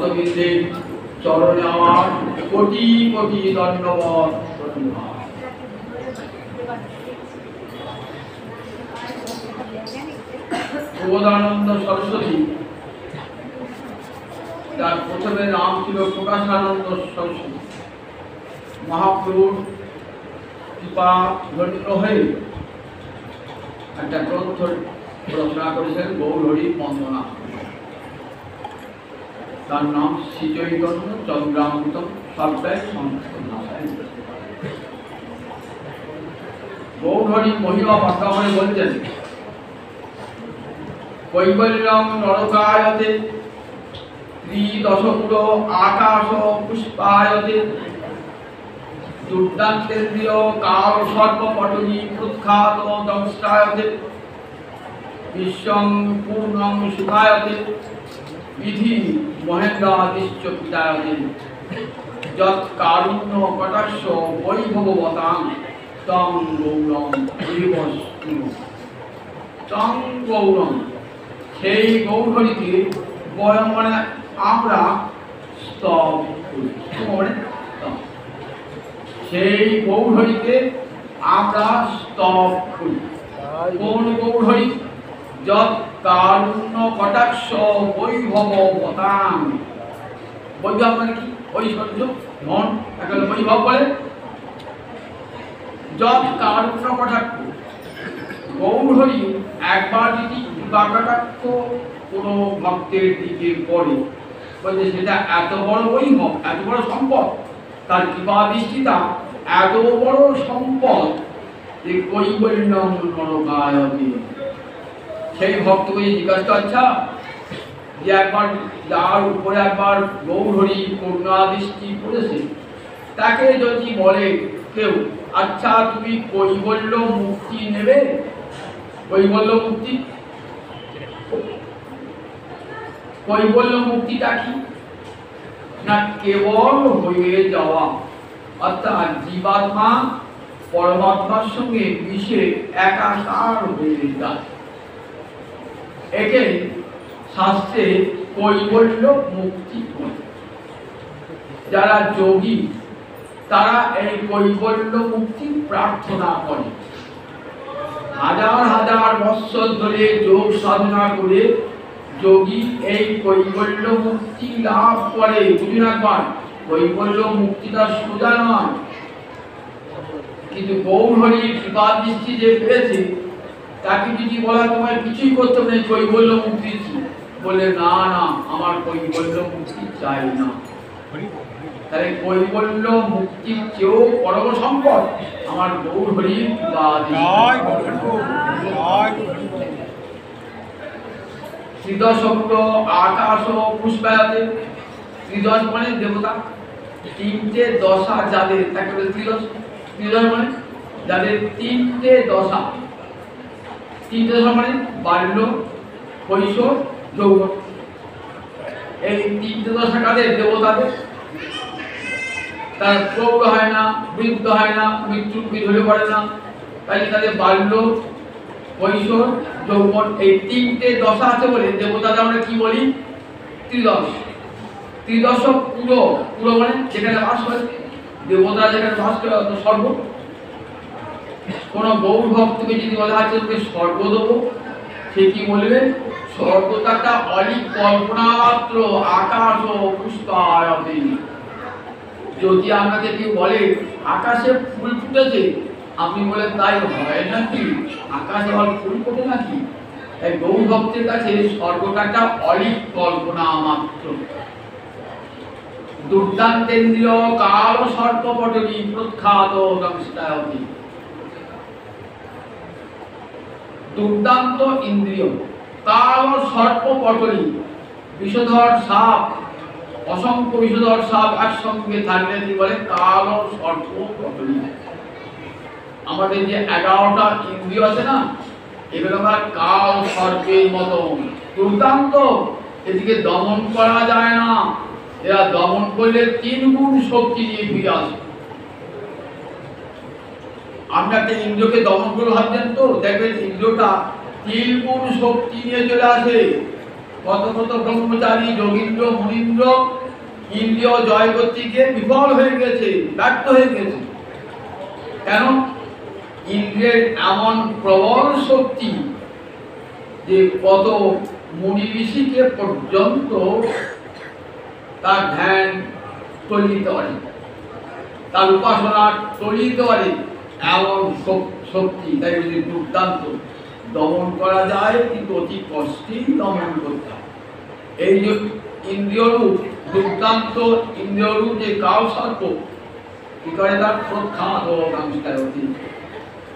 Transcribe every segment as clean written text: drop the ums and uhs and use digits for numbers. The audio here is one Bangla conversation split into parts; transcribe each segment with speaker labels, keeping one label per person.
Speaker 1: পদবিন্দের চরণে আমার কোটি কোটি ধন্যবাদ। প্রবোধানন্দ সরস্বতী, তার প্রথমে নাম ছিল প্রকাশানন্দ সরস্বতী। মহাপ্রভুর কৃপা ধন্য হয়ে একটা গ্রন্থ রচনা করেছেন গৌরহরি বন্দনা। তার নাম শ্রী চৈতন্য চন্দ্রামৃতম, সবটাই সংস্কৃত ভাষায়। গৌরহরি মহিমা ব্যাখ্যা করে বলছেন, কৈবল্যং নরকায়তে ত্রিদশপুর আকাশ পুষ্পায়তে দুর্দান্তেন্দ্রিয় কাল সর্বপটনি প্রখ্যাত দংষ্টায়তে বিশ্বং পূর্ণং সুখায়তে বিধি মহেন্দ্রাদিশ্চ পিতায়তে যৎ কারুণ্য কটাক্ষ বৈভবতাং তং গৌরং হরিবস্তু। তং গৌরং, সেই গৌরহরিকে বয়ং মানে আমরা স্তব করি। সেই গৌরহরিকে আমরা স্তব করি। কোন গৌরহরি? যৎ কারুণ্য কটাক্ষ বৈভবতাং। বৈভব মানে কি? ঐশ্বর্য, ধন, তাকে বৈভব বলে। যৎ কারুণ্য কটাক্ষ, গৌরহরি একবার যদি কৃপা কটাক্ষ কোনো ভক্তের দিকে পড়ে, বলছে সেটা এত বড় বৈভব, এত বড় সম্পদ, তার কৃপা দৃষ্টিটা এত বড় সম্পদ যে কৈবল্যং নরকায়তে। সেই ভক্তকে জিজ্ঞাসা, আচ্ছা যে একবার যার উপরে একবার গৌরহরি করুণা দৃষ্টি পড়েছে, তাকে যদি বলে কেউ, আচ্ছা তুমি কৈবল্য মুক্তি নেবে, কৈবল্য মুক্তি, কৈবল্য মুক্তিটা কি? না কেবল হয়ে যাওয়া, অর্থাৎ জীবাত্মা পরমাত্মার সঙ্গে মিশে একাকার হয়ে যায়। একে শাস্ত্রে কৈবল্য মুক্তি বলে। যারা যোগী তারা এই কৈবল্য মুক্তি প্রার্থনা করে। হাজার হাজার বৎসর ধরে যোগ সাধনা করে যোগী এই কৈবল্য মুক্তি লাভ করে। বুঝুন একবার, কৈবল্য মুক্তিটা সোজা নয়, কিন্তু গৌরহরির কৃপা দৃষ্টি যে পেয়েছে, তাকে যদি বলা তোমার কিছুই করতে হবে না, কৈবল্য মুক্তি, বলে না না আমার কৈবল্য মুক্তি চাই না। তাহলে কৈবল্য মুক্তির চেয়েও পরম সম্পদ আমার গৌরহরির কৃপা দৃষ্টি। ত্রিদশপুর আকাশ পুষ্পায়তে, ত্রিদশ মানে দেবতা, তিনটে দশা যাদের, তাকে বলে ত্রিদশ। ত্রিদশ মানে যাদের তিনটে দশা। তিনটে দশা মানে বাল্য, কৈশোর, যৌবন। এই তিনটে দশা কাদের? দেবতাদের। তার প্রৌঢ় হয় না, বৃদ্ধ হয় না, মৃত্যুর বিধরে পড়ে না, তাই তাদের বাল্য, কৈশোর, যৌবন, এই তিনটে দশা আছে বলে দেবতাদের আমরা কি বলি? ত্রিদশ। ত্রিদশ পুরো, পুরো মানে যেখানে বাস করে দেবতা, যেখানে বাস করে স্বর্গ। কোন গৌর ভক্তকে যদি বলা হয় তোকে স্বর্গ দেবো, সে কি বলবে? স্বর্গটা একটা অলিক কল্পনা মাত্র, আকাশ ও পুষ্পায়তে। যদি আপনাকে কেউ বলে আকাশে ফুল ফুটেছে, আপনি বলে তাই হয় নাকি? আকাশে আবার ফুল ফোটে নাকি? এই গৌর ভক্তের কাছে স্বর্গটা একটা অলিক কল্পনা মাত্র। দুর্দান্তেন্দ্রিয় কাল সর্পপটনি প্রখ্যাত দংষ্টায়তে। দুর্দান্ত ইন্দ্রিয়, কাল সর্পপটনি, বিষধর সাপ, অসংখ্য বিষধর সাপ একসঙ্গে থাকলে কি বলে? কাল সর্পপটনি। আমাদের যে 11টা ইন্দ্রিয় আছে না, এগুলো কাল সর্পের মতো দুর্দান্ত, এদিকে দমন করা যায় না। এরা দমন করলে 3 গুণ শক্তি নিয়ে ফিরে আসে। আমরা একটা ইন্দ্রকে দমন করে ভাবছেন তো, দেখবেন ইন্দ্রটা 3 গুণ শক্তি নিয়ে চলে আসে। কত কত ব্রহ্মচারী যোগীন্দ্র মুনীন্দ্র ইন্দ্রিয় জয় করতে গিয়ে বিফল হয়ে গেছে, ব্যর্থ হয়ে গেছে। কেন? ইন্দ্রিয়ের এমন প্রবল শক্তি যে কত মুনি ঋষিকে পর্যন্ত তার ধ্যান তলিয়ে দিতে পারে, তার উপাসনা তলিয়ে দিতে পারে, এমন শক্তি। তাই যদি দুর্দান্ত দমন করা যায়, কিন্তু অতি কষ্টেই দমন করতে হয়। এই যে ইন্দ্রিয়রূপ দুর্দান্ত ইন্দ্রিয়রূপ যে কাল সর্প কি করে, তার প্রখ্যাত অতি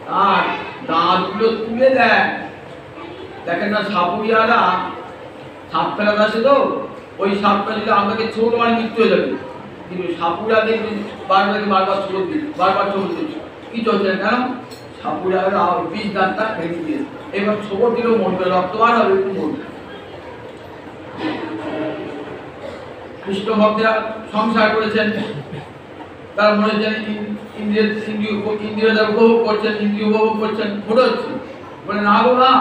Speaker 1: তার দাঁতগুলো তুলে দেয়। দেখেন না সাপুরিয়ারা সাপ ফেলা আছে তো, ওই সাপটা যদি আমাকে ছোট মানে মৃত্যু হয়ে যাবে, কিন্তু সাপুরা দেখবেন বারবার ছোট দিন, বারবার ছোট দিন, কি চলছে না? কেন? সাপুরিয়ারা বিষ দাঁতটা ভেঙে দিয়ে এবার ছোট দিলেও মরবে, রক্ত বার হবে, একটু মরবে। কৃষ্ণ ভক্তরা সংসার করেছেন, তার মনে হচ্ছে ইন্দ্রিয় উপভোগ করছেন, ইন্দ্রিয় উপভোগ করছেন, ছোট হচ্ছে বলে না গো না।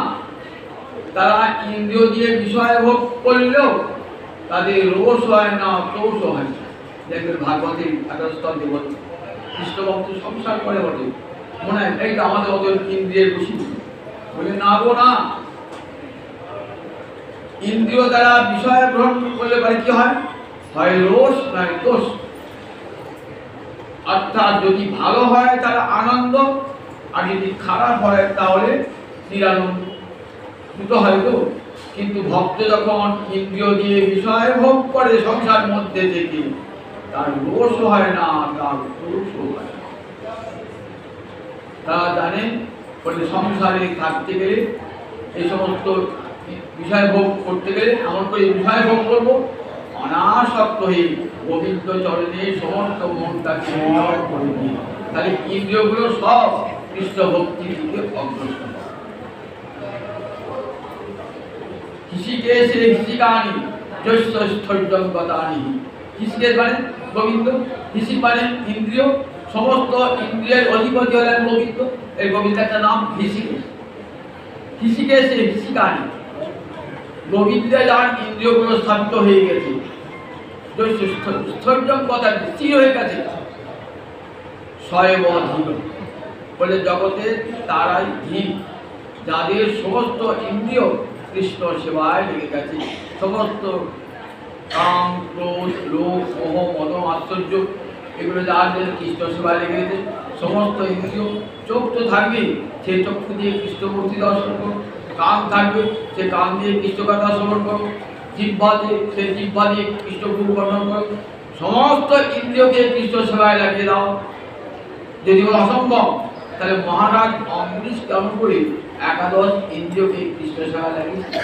Speaker 1: তারা ইন্দ্রিয় দিয়ে বিষয় ভোগ করলেও তাদের রোষ হয় না, ক্রোশ হয় না। দেখবেন ভাগবতের 18 স্তম্ভে বলে কৃষ্ণ ভক্ত সংসার করে বটে, মনে হয় এইটা আমাদের ওদের ইন্দ্রিয়ের বসি বলে না গো না। ইন্দ্রিয় দ্বারা বিষয় গ্রহণ করলে পারে কি হয়? হয় রোষ নয় দোষ। অর্থাৎ যদি ভালো হয় তাহলে আনন্দ, আর যদি খারাপ হয় তাহলে নিরানন্দ, দুটো হয় তো। কিন্তু ভক্ত যখন ইন্দ্রিয় দিয়ে বিষয় ভোগ করে সংসার মধ্যে থেকে, তার রোষ হয় না, তার দোষও হয় না। তারা জানেন বলে সংসারে থাকতে গেলে, এই সমস্ত বিষয় ভোগ করতে গেলে এমন করে বিষয় ভোগ করবো অনাসক্ত হয়ে গোবিন্দ চরণে সমস্ত মনটাকে করে দিয়ে, তাহলে ইন্দ্রিয়গুলো সব কৃষ্ণ ভক্তির দিকে অগ্রসর। ঋষিকেশে ঋষিকানি যস্য স্থৈর্যং গতানি। ঋষিকেশ মানে গোবিন্দ, ঋষি মানে ইন্দ্রিয়, সমস্ত ইন্দ্রিয়ের অধিপতি হলেন গোবিন্দ। এই গোবিন্দ একটা নাম ঋষিকেশ। ঋষিকেশে ঋষিকানি, গোবিন্দে যার ইন্দ্রিয়গুলো স্থাপিত হয়ে গেছে, স্থৈর্যং গতানি স্থির হয়ে গেছে, স্বয়ং ধীর বলে জগতে তারাই ধীর, যাদের সমস্ত ইন্দ্রিয় কৃষ্ণ সেবায় লেগে গেছে। সমস্ত কাম ক্রোধ লোভ মোহ মদ আশ্চর্য এগুলো যাদের কৃষ্ণ সেবায় লেগে গেছে, সমস্ত ইন্দ্রিয়, চোখ তো থাকবে, সেই চক্ষু দিয়ে কৃষ্ণমূর্তি দর্শন করো। কান থাকবে, সে কান দিয়ে কৃষ্ণ কথা শ্রবণ করো। জিহ্বা দিয়ে, সেই জিহ্বা দিয়ে কৃষ্ণ গুণ বর্ণন করো। সমস্ত ইন্দ্রিয়কে কৃষ্ণ সেবায় লাগিয়ে দাও। যদি অসম্ভব, তাহলে মহারাজ অম্বরীশ কেমন করে 11 ইন্দ্রিয়কে কৃষ্ণ সেবায় লাগিয়েছে?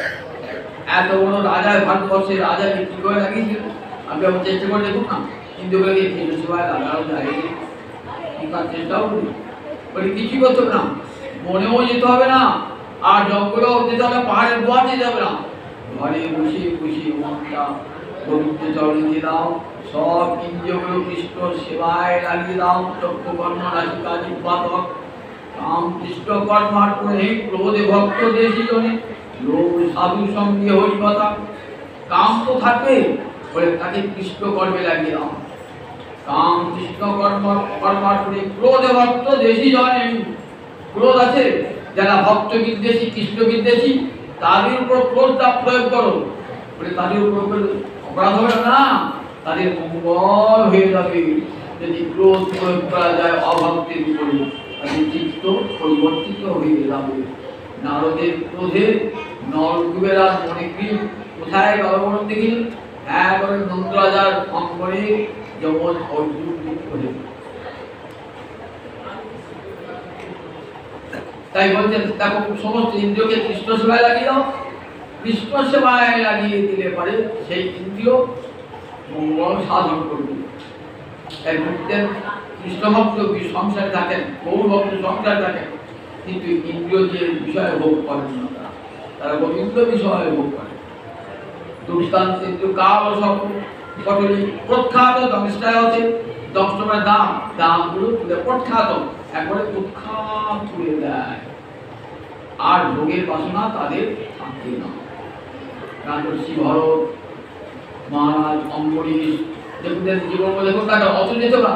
Speaker 1: এত বড় রাজা, ভারতবর্ষের রাজাকে কি করে লাগিয়েছিল? আমি আবার চেষ্টা করে দেখুন না, ইন্দ্রিয়কে কৃষ্ণ সেবায় লাগানো যায়, তার চেষ্টাও করি বলে কিছু করতে হবে না, বনেও যেতে হবে না, আর জঙ্গলেও যেতে হবে, পাহাড়ের গোয়া যেতে হবে না, ঘরে বসে বসে মনটা গোবিন্দ চরণে দিয়ে দাও। সব ইন্দ্রিয়গুলো কৃষ্ণ সেবায় লাগিয়ে দাও। চক্ষু কর্ণ নাসিকা জিহ্বা ত্বক কাম কৃষ্ণ কর্মার করে ক্রোধে ভক্ত দেশি জনে লোভ সাধু সঙ্গে হরি কথা। কাম তো থাকে বলে তাকে কৃষ্ণ কর্মে লাগিয়ে দাও। কাম কৃষ্ণ কর্মার করে ক্রোধে ভক্ত দেশি জনে, ক্রোধ আছে যারা ভক্ত বিদ্বেষী কৃষ্ণ বিদ্বেষী, তাদের উপর ক্রোধটা প্রয়োগ করো বলে তাদের উপর অপরাধ হবে না, তাদের মঙ্গল হয়ে যাবে। যদি ক্রোধ প্রয়োগ করা যায় অভক্তের উপরে, তাদের চিত্ত পরিবর্তিত হয়ে যাবে। নারদের ক্রোধে নরকুবেরা মনে গৃহ কোথায় গর্বণ দেখি, একবারে নন্দ রাজার অঙ্গনে যেমন অর্জুন করে। তাই বলছেন দেখো সমস্ত ইন্দ্রিয়কে কৃষ্ণ সেবায় লাগিয়ে দাও। কৃষ্ণ সেবায় লাগিয়ে দিলে পারে সেই ইন্দ্রিয় মঙ্গল সাধন করবে। তাই বলতেন কৃষ্ণ ভক্ত সংসারে থাকেন, গৌর ভক্ত সংসারে থাকেন, কিন্তু ইন্দ্রিয় যে বিষয় ভোগ করেন না, তারা গোবিন্দ বিষয় ভোগ করে। দুষ্টান্ত ইন্দ্রিয় কাল সব কটলি প্রখ্যাত দংষ্টায় হচ্ছে, দংষ্টমের দামগুলো তুলে প্রখ্যাত একবারে উৎখাত তুলে দেয়, আর ভোগের বাসনা তাদের থাকে না। রাজর্ষি ভরত মহারাজ অম্বরীশ, দেখুন জীবন দেখুন না, অত যেত না।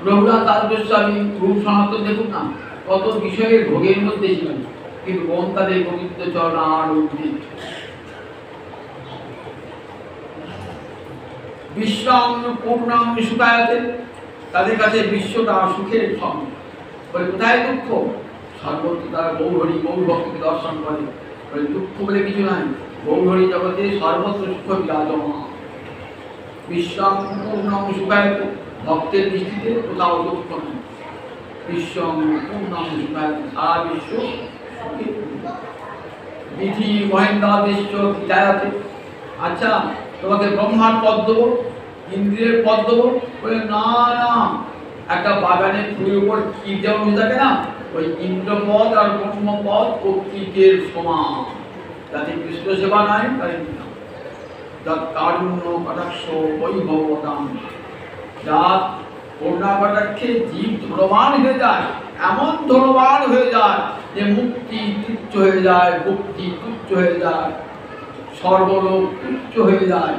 Speaker 1: রঘুনাথ দাস গোস্বামী, রূপ সনাতন দেখুন না, কত বিষয়ের ভোগের মধ্যে ছিলেন, কিন্তু মন তাদের পবিত্র চরণ আর উঠে। বিশ্বং পূর্ণং সুখায়তে, তাদের কাছে বিশ্বটা সুখের সঙ্গে। বলে কোথায় দুঃখ? সর্বত্র তারা গৌরহরি গৌর ভক্তকে দর্শন করে। বলে দুঃখ বলে কিছু নাই, গৌরহরি জগতে সর্বত্র সুখ বিরাজমান। বিশ্বং পূর্ণং সুখায়তে, ভক্তের দৃষ্টিতে কোথাও দুঃখ নেই। বিশ্বং পূর্ণং সুখায়তে, সারা বিশ্ব সুখে। বিধি মহেন্দ্রাদেশ বিদায়াতে, আচ্ছা তোমাকে ব্রহ্মার পদ দেবো, ইন্দ্রিয়ের পদ দেবো। বলে না না, একটা বাগানে ফুলের উপর কীট যেমন হয়ে থাকে না, ওই ইন্দ্রপদ আর ব্রহ্মপদ ও কীটের সমান। যাতে কৃষ্ণ সেবা নাই তাই যা কারুণ্য কটাক্ষ বৈভবতাম, যা করুণা কটাক্ষে জীব ধনবান হয়ে যায়, এমন ধনবান হয়ে যায় যে মুক্তি তুচ্ছ হয়ে যায়, ভক্তি তুচ্ছ হয়ে যায়, সর্বলোক তুচ্ছ হয়ে যায়।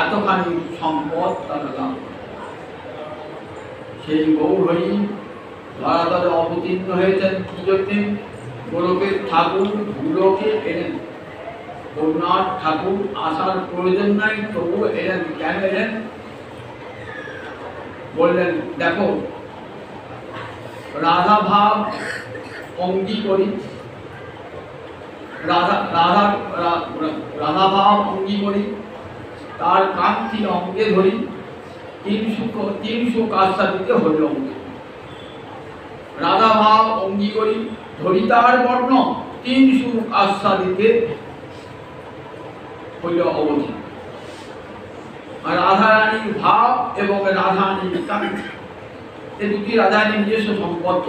Speaker 1: এতখানি সম্পদ তারা লাভ। সেই গৌরহরি ধরাতলে অবতীর্ণ হয়েছেন কি জন্যে? গোলকের ঠাকুর ভূলোকে এলেন। করুণার ঠাকুর আসার প্রয়োজন নাই, তবু এলেন। কেন এলেন? বললেন দেখো, রাধা ভাব অঙ্গী করি, রাধা ভাব অঙ্গী করি, তার কান্তি অঙ্গে ধরি, তিন সুখ আস্বাদিতে হইল অঙ্গে। রাধা ভাব অঙ্গী করি, ধরি তার বর্ণ, তিন সুখ আস্বাদিতে হইল অবধি। রাধারানীর ভাব এবং রাধারানীর কান্তি, এই দুটি রাধারানীর নিজস্ব সম্পর্ক।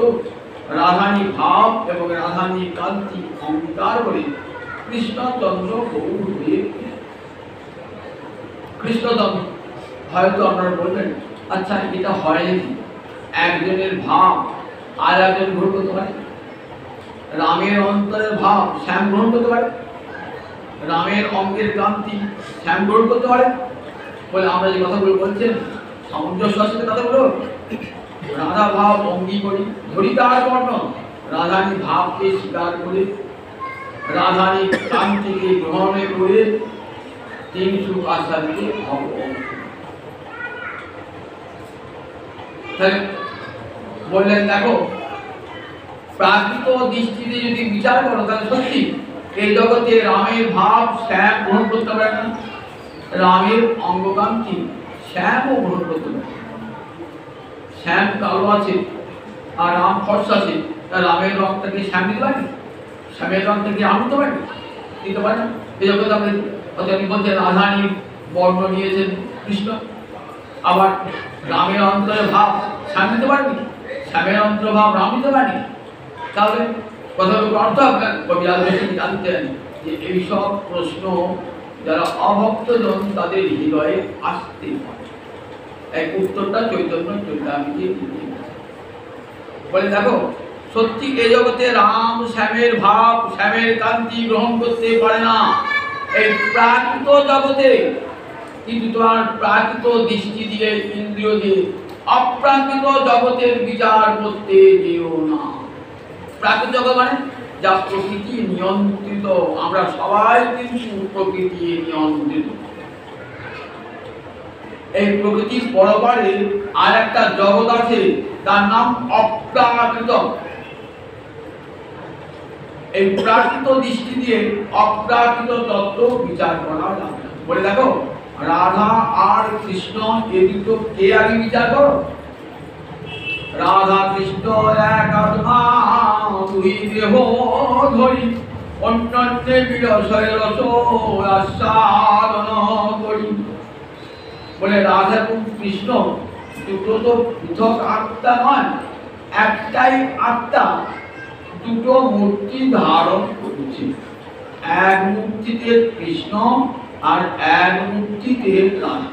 Speaker 1: রাধারানীর ভাব এবং রাধারানীর কান্তি অঙ্গীকার করে কৃষ্ণচন্দ্র গৌরদেব। কৃষ্ণচন্দ্র হয়তো আপনারা বলবেন, আচ্ছা এটা হয় নাকি একজনের ভাব আর একজন গ্রহণ করতে পারে? রামের অন্তরের ভাব শ্যাম গ্রহণ করতে পারে, রামের অঙ্গের কান্তি শ্যাম গ্রহণ করতে পারে? বলে আমরা যে কথাগুলো বলছেন সামঞ্জস্য আছে কথাগুলো। রাধা ভাব অঙ্গী করি, ধরি তার বর্ণ, রাধানী ভাবকে স্বীকার করে, রাধানী কান্তিকে গ্রহণ করে তিন সুখ আস্বাদিতে হব। বললেন দেখো, প্রাকৃত দৃষ্টিতে যদি বিচার করো তাহলে সত্যি এই জগতে রামের ভাব শ্যাম গ্রহণ করতে পারে না, রামের অঙ্গকান্তি শ্যামও গ্রহণ করতে পারে। শ্যাম কালো আছে আর রাম ফর্সা আছে, রামের রংটাকে শ্যাম দিতে পারে, শ্যামের রংটাকে রাম দিতে পারে, দিতে পারে না। এই জগতে আপনি বলছেন রাধারানীর বর্ণ নিয়েছেন কৃষ্ণ, আবার রামের অন্তরে ভাব শ্যাম দিতে পারেনি, শ্যামের অন্তর্ভাব রাম দিতে পারেনি। তাহলে কথাগুলো অর্থ আপনার কবি রাজবেশী জানতেন যে এইসব প্রশ্ন যারা অভক্তজন তাদের হৃদয়ে আসতে পারে। এই উত্তরটা চৈতন্য চৈতামিকে বলে দেখো, সত্যি এই জগতে রাম শ্যামের ভাব শ্যামের কান্তি গ্রহণ করতে পারে না এই প্রাকৃত জগতে, কিন্তু তোমার প্রাকৃত দৃষ্টি দিয়ে ইন্দ্রিয় দিয়ে অপ্রাকৃত জগতের বিচার করতে যেও না। প্রাকৃত জগৎ মানে যা প্রকৃতি নিয়ন্ত্রিত, আমরা সবাই কিন্তু প্রকৃতি নিয়ন্ত্রিত। এই প্রকৃতির পরপারে আর একটা জগৎ আছে, তার নাম অপ্রাকৃত। এই প্রাকৃত দৃষ্টি দিয়ে অপ্রাকৃত তত্ত্ব বিচার করা যাবে। বলে দেখো, রাধা আর কৃষ্ণ এ দুটো কে আগে বিচার করো? রাধা কৃষ্ণ এক আত্মা, দুই দেহ ধরি, অন্যান্যে বিরসয় রস আস্বাদন করি। বলে রাধা এবং কৃষ্ণ দুটো তো পৃথক আত্মা নয়, একটাই আত্মা, দুটো মূর্তি ধারণ করেছে। এক মূর্তিতে কৃষ্ণ আর এক মূর্তিতে রাধা।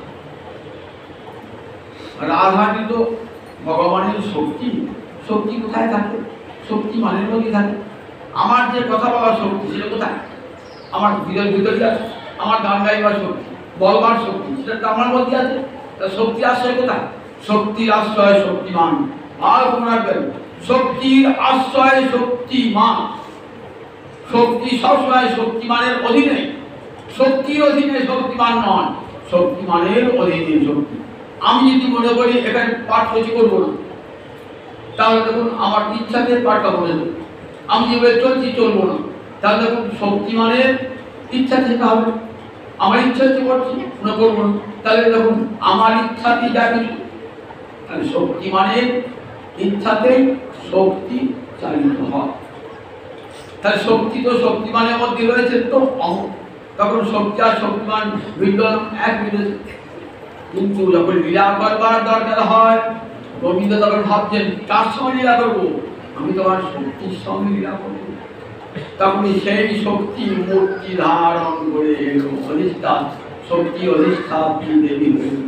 Speaker 1: রাধাটি তো ভগবানের শক্তি। শক্তি কোথায় থাকে? শক্তি মানের মধ্যে থাকে। আমার যে কথা বলার শক্তি সেটা কোথায়? আমার ভিতরে আছে। আমার গান গাইবার শক্তি, বলবার শক্তি, সেটা তো আমার মধ্যে আছে। তা শক্তির আশ্রয় কোথায়? শক্তির আশ্রয় শক্তিমান। আর মনে রাখবেন, শক্তির আশ্রয় শক্তিমান। শক্তি সবসময় শক্তিমানের অধীনে, শক্তির অধীনে শক্তিমান নয়, শক্তিমানের অধীনে শক্তি। আমি যদি মনে করি এখানে পাঠ কিছু করবো না, তাহলে দেখুন আমার ইচ্ছাতে পাঠটা করে দেবো। আমি যেভাবে চলছি চলবো না, তাহলে দেখুন শক্তিমানের ইচ্ছা থেকে হবে। আমার ইচ্ছা হচ্ছে করছি, মনে করবো না, তাহলে দেখুন আমার ইচ্ছাতেই যা কিছু। তাহলে শক্তিমানের ইচ্ছাতেই শক্তি চালিত হয়। তাহলে শক্তি তো শক্তিমানের মধ্যে রয়েছে, তো তখন শক্তি আর শক্তিমান বিদ্যমান এক বিরোধী। কিন্তু যখন লীলা করবার দরকার হয়, গোবিন্দ তখন ভাবছেন কার সঙ্গে লীলা করবো? আমি তোমার শক্তির সঙ্গে লীলা করবো। তখন সেই শক্তি মূর্তি ধারণ করে অধিষ্ঠান, শক্তি অধিষ্ঠাত্রী দেবী হইল।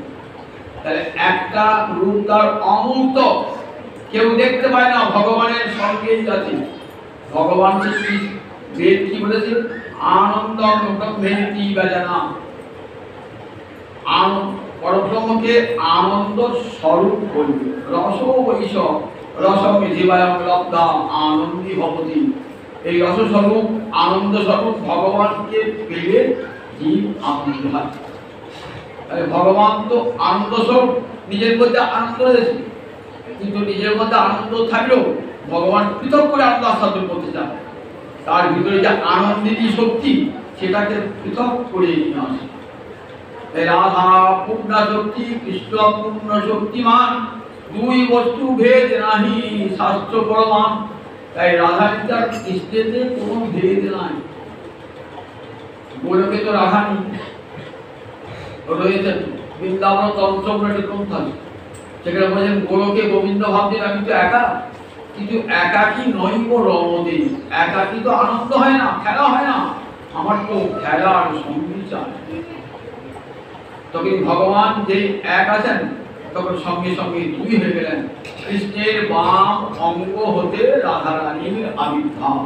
Speaker 1: তাহলে একটা রূপ তার অমূর্ত, কেউ দেখতে পায় না, ভগবানের সঙ্গেই আছে। ভগবান শ্রী বেদ কি বলেছে? আনন্দ ব্রহ্মেতি বেজানা। পরব্রহ্মকে আনন্দ স্বরূপ বলবে। রস বৈশ রস মেধিবায়ং লব্ধা আনন্দী ভবতি। এই রস স্বরূপ, আনন্দ স্বরূপ ভগবানকে পেলে জীব আনন্দ হয়। তাহলে ভগবান তো আনন্দ স্বরূপ, নিজের মধ্যে আনন্দ রয়েছে, কিন্তু নিজের মধ্যে আনন্দ থাকলেও ভগবান পৃথক করে আনন্দ আস্বাদন করতে চান। তার ভিতরে যে আনন্দিনী শক্তি, সেটাকে পৃথক করে নিয়ে আসে। রাধা পূর্ণ শক্তি, কৃষ্ণ পূর্ণ শক্তিমান, দুই বস্তু ভেদ নাহি শাস্ত্র প্রমাণ। তাই রাধানিতা কৃষ্ণেতে কোনো ভেদ নাই। গোলকে তো রাধানি রয়েছেন, বৃন্দাবন তন্ত্র বলে গ্রন্থ আছে, সেখানে বলেছেন গোলকে গোবিন্দ ভাবছেন আমি তো একা। কিন্তু একাকী নৈব রমদে, একাকী তো আনন্দ হয় না, খেলা হয় না, আমার তো খেলার সঙ্গী চাই। তখন ভগবান যে এক আছেন, তখন সঙ্গে সঙ্গে দুই হয়ে গেলেন। কৃষ্ণের বাম অঙ্গ হতে রাধারানীর আবির্ভাব।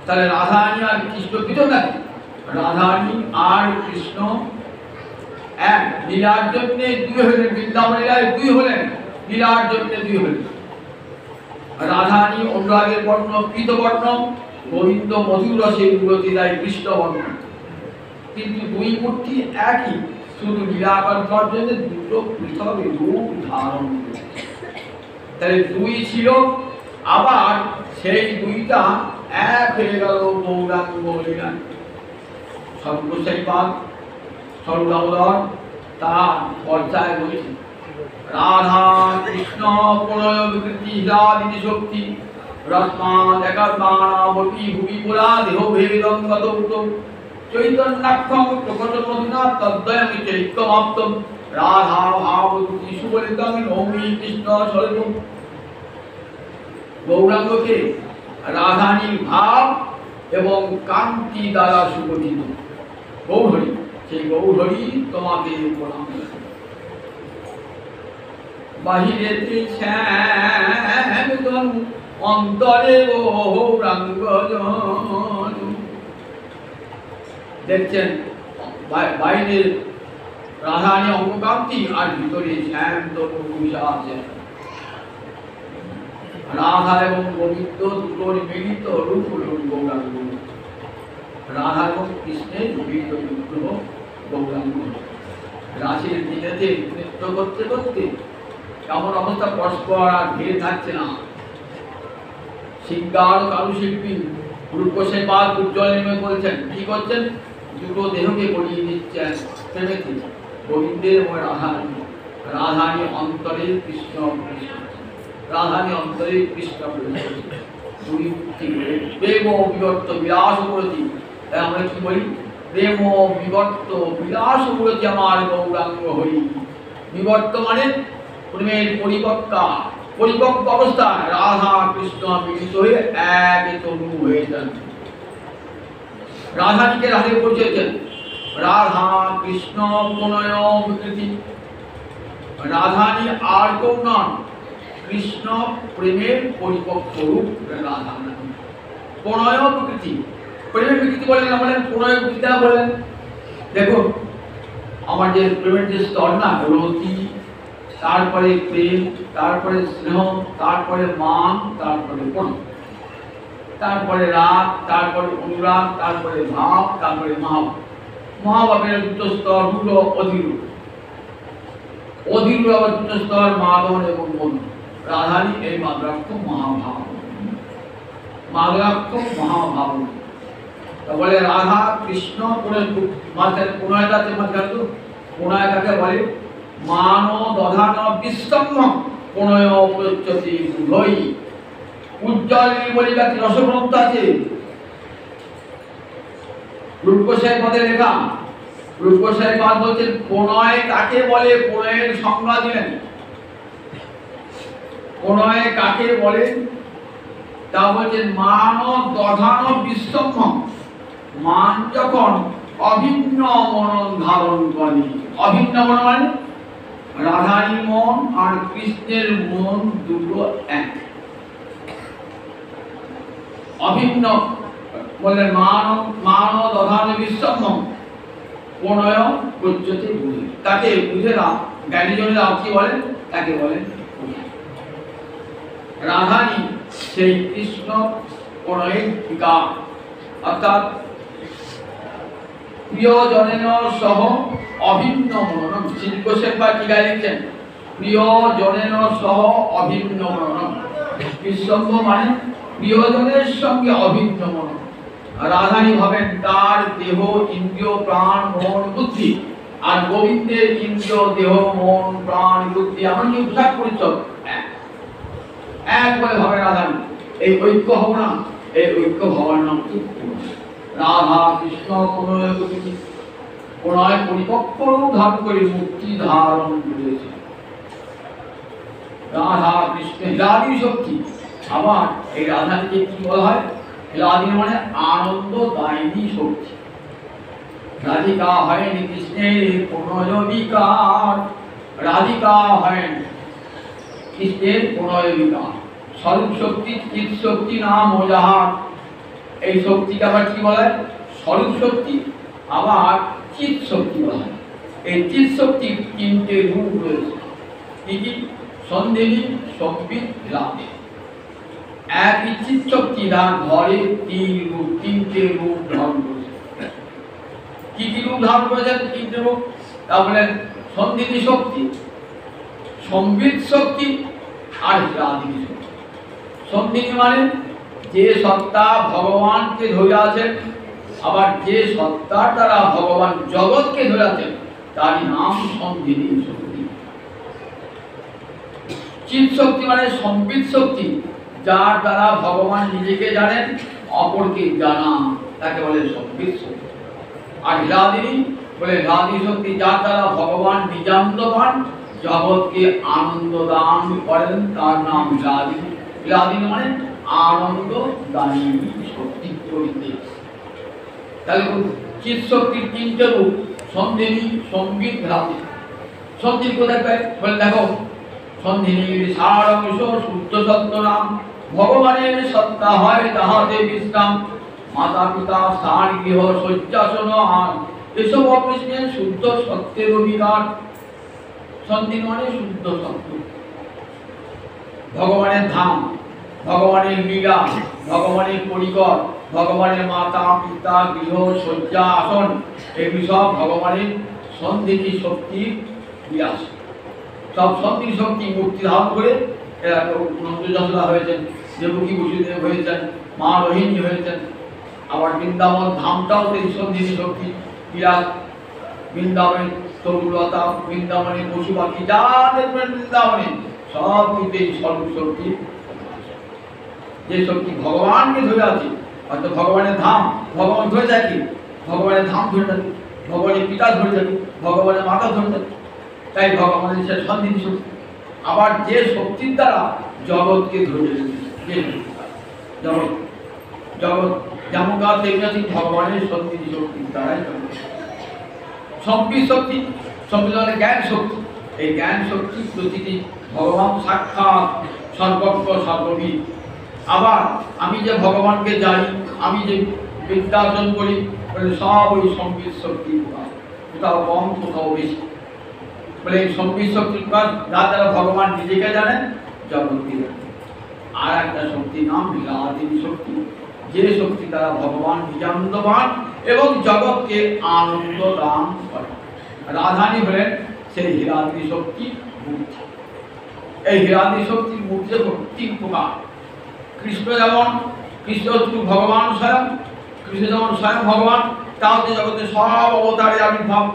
Speaker 1: তাহলে রাধারানী আর কৃষ্ণ পৃথক নাকি? রাধারানী আর কৃষ্ণ এক। লীলার জন্য দুই হলেন, বৃন্দাবন লীলায় দুই হলেন, লীলার জন্য দুই হলেন। রাধারানী অনুরাগের বর্ণ পীতবর্ণ, গোবিন্দ মধুর রসের বিরতিদায় কৃষ্ণ বর্ণ। কিন্তু দুই মূর্তি একই, শুধু লীলা করবার জন্য দুটো পৃথক রূপ ধারণ করেছে। তাহলে দুই ছিল, আবার সেই দুইটা এক হয়ে গেল গৌরাঙ্গ লীলা। সর্বশৈপাদ সর্বদামোদর তার পর্যায়ে বলেছে রাধা কৃষ্ণ প্রণয় বিকৃতি হীরাদিনী শক্তি রশ্মাদ একাত্মানাবতী ভুবি পুরা দেহ ভেদঙ্গত উত্তম চৈতন্যাক্ষম প্রকটমধুনা তদ্বয়মি চৈক্যমাপ্তম রাধা ভাবতী সুবলিতং নৌমি কৃষ্ণ স্বরূপম। গৌরাঙ্গকে রাধানীর ভাব এবং কান্তি দ্বারা সুগঠিত গৌরহরি, সেই গৌরহরি তোমাকে প্রণাম। বাহিরেতে শ্যাম অন্তরে গৌরাঙ্গজন। দেখছেন বাইরে রাধারানী অঙ্গকান্তি আর ভিতরে শ্যাম তরুষা আছে। রাধা এবং গোবিন্দ দুটোর মিলিত রূপ হল গৌরাঙ্গ। রাধা এবং কৃষ্ণের মিলিত বিগ্রহ গৌরাঙ্গ। রাশির দিনেতে নৃত্য করতে করতে কেমন অবস্থা, পরস্পর আর ভেদ থাকছে না। সিঙ্গার কারুশিল্পী রূপসেপাল উজ্জ্বল নেমে বলছেন, কি করছেন? দুটো দেহকে গড়িয়ে দিচ্ছেন প্রেমেতে, গোবিন্দের এবং রাধারানী। রাধারানী অন্তরে কৃষ্ণ, রাধারানী অন্তরে কৃষ্ণ দুই মূর্তি প্রেম বিবর্ত বিলাস প্রতি। তাই আমরা কি বলি? প্রেম বিবর্ত বিলাস প্রতি আমার গৌরাঙ্গ হরি। বিবর্ত মানে প্রেমের পরিপক্ক অবস্থায় রাধা কৃষ্ণ মিলিত হয়ে এক তনু হয়ে যান। রাধানীকে রাধে পরিচয়েছেন রাধা কৃষ্ণ প্রণয় বিকৃতি। রাধানী আর কেউ নন, কৃষ্ণ প্রেমের পরিপক্ক রূপ রাধারানী। প্রণয় বিকৃতি প্রেমের বিকৃতি বললেন, বলেন প্রণয় বিদ্যা বললেন। দেখুন আমার যে প্রেমের যে স্তর না, রতি, তারপরে প্রেম, তারপরে স্নেহ, তারপরে মান, তারপরে প্রণয়, তারপরে রাগ, তারপরে অনুরাগ, তারপরে ভাব, তারপরে মহাভাবের দুটো স্তর, দুটো অধিরূপ। অধিরূপ আবার দুটো স্তর, মাদন এবং মধু। রাধারী এই মাদ্রাত্মক মহাভাব, মাদ্রাত্মক মহাভাব। বলে রাধা কৃষ্ণ মাঝখানে প্রণয়টা আছে, মাঝখানে তো প্রণয় কাকে বলে? মান দধান বিস্তম্ভ প্রণয় প্রচ্যতি বুধই। উজ্জ্বল বলিবা রসগ্রন্থ আছে, রূপগোসাই পদে লেখা। রূপগোসাই পাদ বলছেন প্রণয় কাকে বলে, প্রণয়ের সংজ্ঞা দিলেন। প্রণয় কাকে বলে তা বলছেন মান দধান বিস্তম্ভ, মান যখন অভিন্ন মনন ধারণ করে। অভিন্ন মন মানে রাধারী মন আর কৃষ্ণের মন দুটো এক। অভিন্ন বললেন মান দধান বিস্তম্ভ প্রণয় প্রচ্যতি বুঝে। তাকে বুঝেরা জ্ঞানীজনেরা কি বলেন? তাকে বলেন রাধারী সেই কৃষ্ণ প্রণয়ের বিকার। অর্থাৎ প্রিয়জনেন সহ অভিন্ন মননম। শিল্পশেখা টিকায় লিখছেন প্রিয়জনেন সহ অভিন্ন মননম। বিশ্বম্ভ মানে প্রিয়জনের সঙ্গে অভিন্ন মনন। রাধারী হবেন তার দেহ, ইন্দ্রিয়, প্রাণ, মন, বুদ্ধি। আর গোবিন্দের ইন্দ্রিয়, দেহ, মন, প্রাণ, বুদ্ধি এমনকি পোশাক পরিচ্ছদ এক বলে হবে রাধারী। এই ঐক্য হব না, এই ঐক্য হওয়ার নাম কি? রাধা কৃষ্ণ প্রণয় পরিপক্ক ধারণ করে মুক্তি ধারণ করেছে। রাধা কৃষ্ণ হীরাদি শক্তি। আবার এই রাধাকে কি বলা হয়? হীরাদি মানে আনন্দ দায়িনী শক্তি। রাধিকা হয়েন কৃষ্ণের প্রণয় বিকার। রাধিকা হয়েন কৃষ্ণের প্রণয় বিকার। স্বরূপ শক্তি, চিৎ শক্তি নাম ও যাহার। এই শক্তিকে আবার কি বলা হয়? স্বরূপ শক্তি, আবার চিৎ শক্তি বলা হয়। এই চিৎ শক্তির তিনটে রূপ রয়েছে। কি কি? সন্দেহী, সম্বিত, রাধে। একই চিৎ শক্তি তার ঘরে তিনটে রূপ ধারণ করেছে। কি কি রূপ ধারণ করেছেন? তিনটে রূপ। তারপরে সন্দেহী শক্তি, সম্বিত শক্তি আর রাধে শক্তি। সন্দেহী মানে যে সত্তা ভগবানকে ধরে আছেন, আবার যে সত্তার দ্বারা ভগবান জগৎকে ধরে আছেন, তারই নাম সন্দেহী শক্তি। চিৎ শক্তি মানে সম্বিত শক্তি, যার দ্বারা ভগবান নিজেকে জানেন, অপরকে জানা, তাকে বলে সম্বিত শক্তি। আর হীরাদিনী বলে হীরাদি শক্তি, যার দ্বারা ভগবান নিজানন্দ পান, জগৎকে আনন্দ দান করেন, তার নাম হীরাদিনী। হীরাদিনী মানে আনন্দ দানী শক্তি প্রভৃতি। তাহলে চিৎ শক্তির তিনটে রূপ, সন্দেহী, সম্বিত, হীরাদি। সন্দেহী কোথায় পায়? বলে দেখো সন্দেহীর সারাংশ শুদ্ধ সত্য নাম। ভগবানের সত্তা হয় তাহাতে বিশ্রাম। মাতা পিতা স্থান গৃহ শয্যাসন আর এসব অকৃষ্ণের শুদ্ধ সত্যের অধিকার। সন্দেহী মানে শুদ্ধ সত্য। ভগবানের ধাম, ভগবানের লীলা, ভগবানের পরিকর, ভগবানের মাতা পিতা গৃহ শয্যা আসন, এগুলি সব ভগবানের সন্দেহী শক্তির বিরাজ। সব সন্দেহী শক্তি মূর্তি ধারণ করে এরা নন্দ যশোদা হয়েছেন, দেবকী বসুদেব হয়েছেন, মা রোহিণী হয়েছেন। আবার বৃন্দাবন ধামটাও সেই সন্দেহী শক্তি বিরাজ। বৃন্দাবনের তরুলতা, বৃন্দাবনের পশু পাখি যা দেখবেন বৃন্দাবনে সব কিন্তু এই স্বরূপ শক্তি। যে শক্তি ভগবানকে ধরে আছে, অর্থাৎ ভগবানের ধাম, ভগবান ধরে থাকি, ভগবানের ধাম ধরে থাকি, ভগবানের পিতা ধরে থাকি, ভগবানের মাতা ধরে থাকি, তাই ভগবানের সে সন্দেহী শক্তি। আবার যে শক্তির দ্বারা জগৎকে ধরে রেখেছে, জগৎ জগৎ যেমন গাছ তেমনি ভগবানের সন্দেহী শক্তির দ্বারাই সম্বিত শক্তি। সম্বিত মানে জ্ঞান শক্তি। এই জ্ঞান শক্তি প্রতিটি ভগবান সাক্ষাৎ সর্বজ্ঞ সর্ববিদ। আবার আমি যে ভগবানকে জানি, আমি যে বিদ্যার্জন করি, বলে সব ওই সম্বিত শক্তি কোথাও কম কোথাও বেশি। বলে এই সম্বিত শক্তির প্রকাশ যার দ্বারা ভগবান নিজেকে জানেন, জগৎকে জানেন। আর একটা শক্তির নাম হীরাদিনী শক্তি, যে শক্তি দ্বারা ভগবান নিজানন্দ পান এবং জগৎকে আনন্দ দান করেন। রাধানী হলেন সেই হীরাদিনী শক্তি মূর্তি। এই হীরাদিনী শক্তির মূর্তি তিন প্রকার। কৃষ্ণ যেমন, কৃষ্ণ ভগবান স্বয়ং, কৃষ্ণ যেমন স্বয়ং ভগবান, তাহলে জগতে সব অবতারে আবির্ভাব।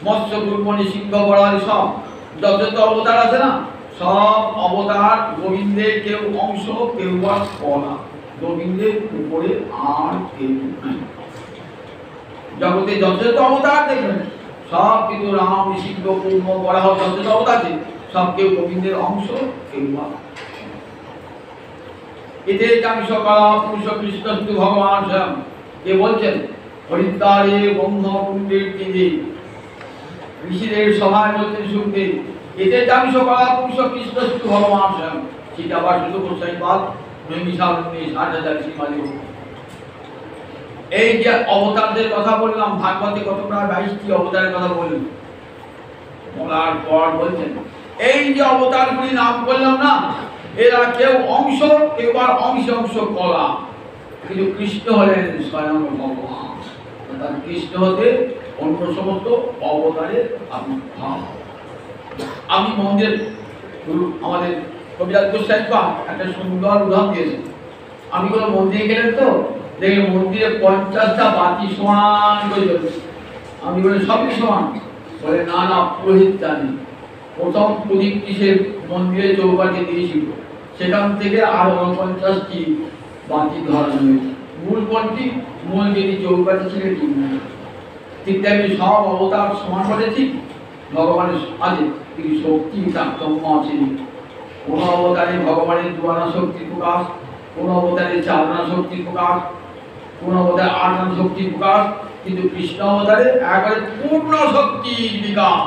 Speaker 1: মৎস্য কুর্মণি সিংহ বরালি সব যত অবতার আছে না, সব অবতার গোবিন্দের কেউ অংশ, কেউ আর কলা। গোবিন্দের উপরে আর কেউ নাই। জগতে যত অবতার দেখবেন সব কিন্তু রাম সিংহ কুর্ম বরাহ যত অবতার আছে সব কেউ গোবিন্দের অংশ, কেউ আর। এতে আমি সকাল পুরুষ কৃষ্ণ ভগবান স্বয়ং কে বলছেন, হরিদ্বারে ব্রহ্মকুণ্ডের তীরে ঋষিদের সভায় বলছেন সুখদেব, এতে আমি সকাল পুরুষ কৃষ্ণ ভগবান স্বয়ং। সেটা আবার শুধু গোসাই পাল নৈমিষারণ্যে ৬০,০০০ শ্রীমালি। এই যে অবতারদের কথা বললাম, ভাগবতে কত প্রায় ২২টি অবতারের কথা বললাম, বলার পর বলছেন এই যে অবতারগুলি নাম করলাম না, এরা কেউ অংশ, কেউ আর অংশ অংশ কলা, কিন্তু কৃষ্ণ হলেন স্বয়ং ভগবান। অর্থাৎ কৃষ্ণ হতে অন্য সমস্ত অবতারের আবির্ভাব। আমি মন্দির আমাদের কবিরাজ গোস্বামী একটা সুন্দর উদাহরণ দিয়েছেন। আমি কোনো মন্দিরে গেলেন তো দেখলেন মন্দিরে ৫০টা বাতি সমান করে জ্বলছে। আমি বলে সবই সমান, বলে না না, পুরোহিত জানি। প্রথম প্রদীপটি সে মন্দিরে চৌকাঠে দিয়েছিল, সেখান থেকে আরো ৪৯টি বাতি ধরানো হয়েছে। মূল কোনটি? মূল যদি চৌকাঠে ছিল ঠিক তেমনি সব অবতার সমান বলে ঠিক ভগবানের আছে, কিন্তু শক্তি তারতম্য আছে। কোন অবতারে ভগবানের দুয়ানা শক্তি প্রকাশ, কোন অবতারে চারনা শক্তি প্রকাশ, কোন অবতারে আটনা শক্তি প্রকাশ, কিন্তু কৃষ্ণ অবতারে একবারে পূর্ণ শক্তি বিকাশ।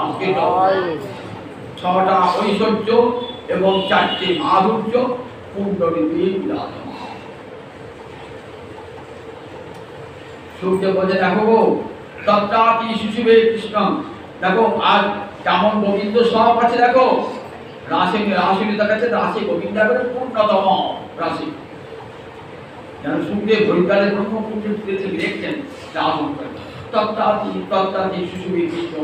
Speaker 1: ৬টা ঐশ্বর্য এবং ৪টি মাধুর্য পূর্ণরূপে বিরাজমান। সুখদেব বলছে, দেখো গো তত্রাতি শিশুবে কৃষ্ণ, দেখো আজ কেমন গোবিন্দ সব আছে। দেখো রাশি রাশিটা কাছে রাশি গোবিন্দ একবারে পূর্ণতম রাশি। যেন সুখদেব হরিদ্বারে ব্রহ্মকুণ্ডের তীরে লিখছেন তত্রাতি শিশুবে কৃষ্ণ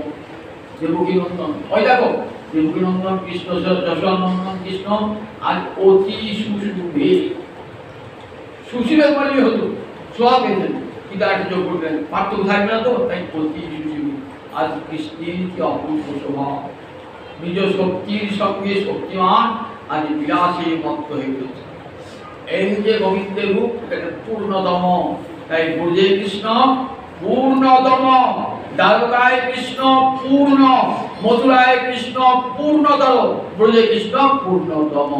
Speaker 1: দেবকী নন্দন। ওই দেখো দেবকী নন্দন কৃষ্ণ, যশোনন্দন কৃষ্ণ আর অতি সুশুভে। সুশুভে বললে হতো সব এলেন, কিন্তু একটা যোগ করলেন, পার্থক্য থাকবে না তো, তাই অতি সুশুভে। আজ কৃষ্ণের কি অপূর্ব শোভা, নিজ শক্তির সঙ্গে শক্তিমান আজ বিলাসে মত্ত হয়ে গেছে। এই যে গোবিন্দের রূপ এটা পূর্ণতম, তাই ব্রজে কৃষ্ণ পূর্ণতম, দ্বারকায় কৃষ্ণ পূর্ণ, মথুরায় কৃষ্ণ পূর্ণতর, ব্রজে কৃষ্ণ পূর্ণতম।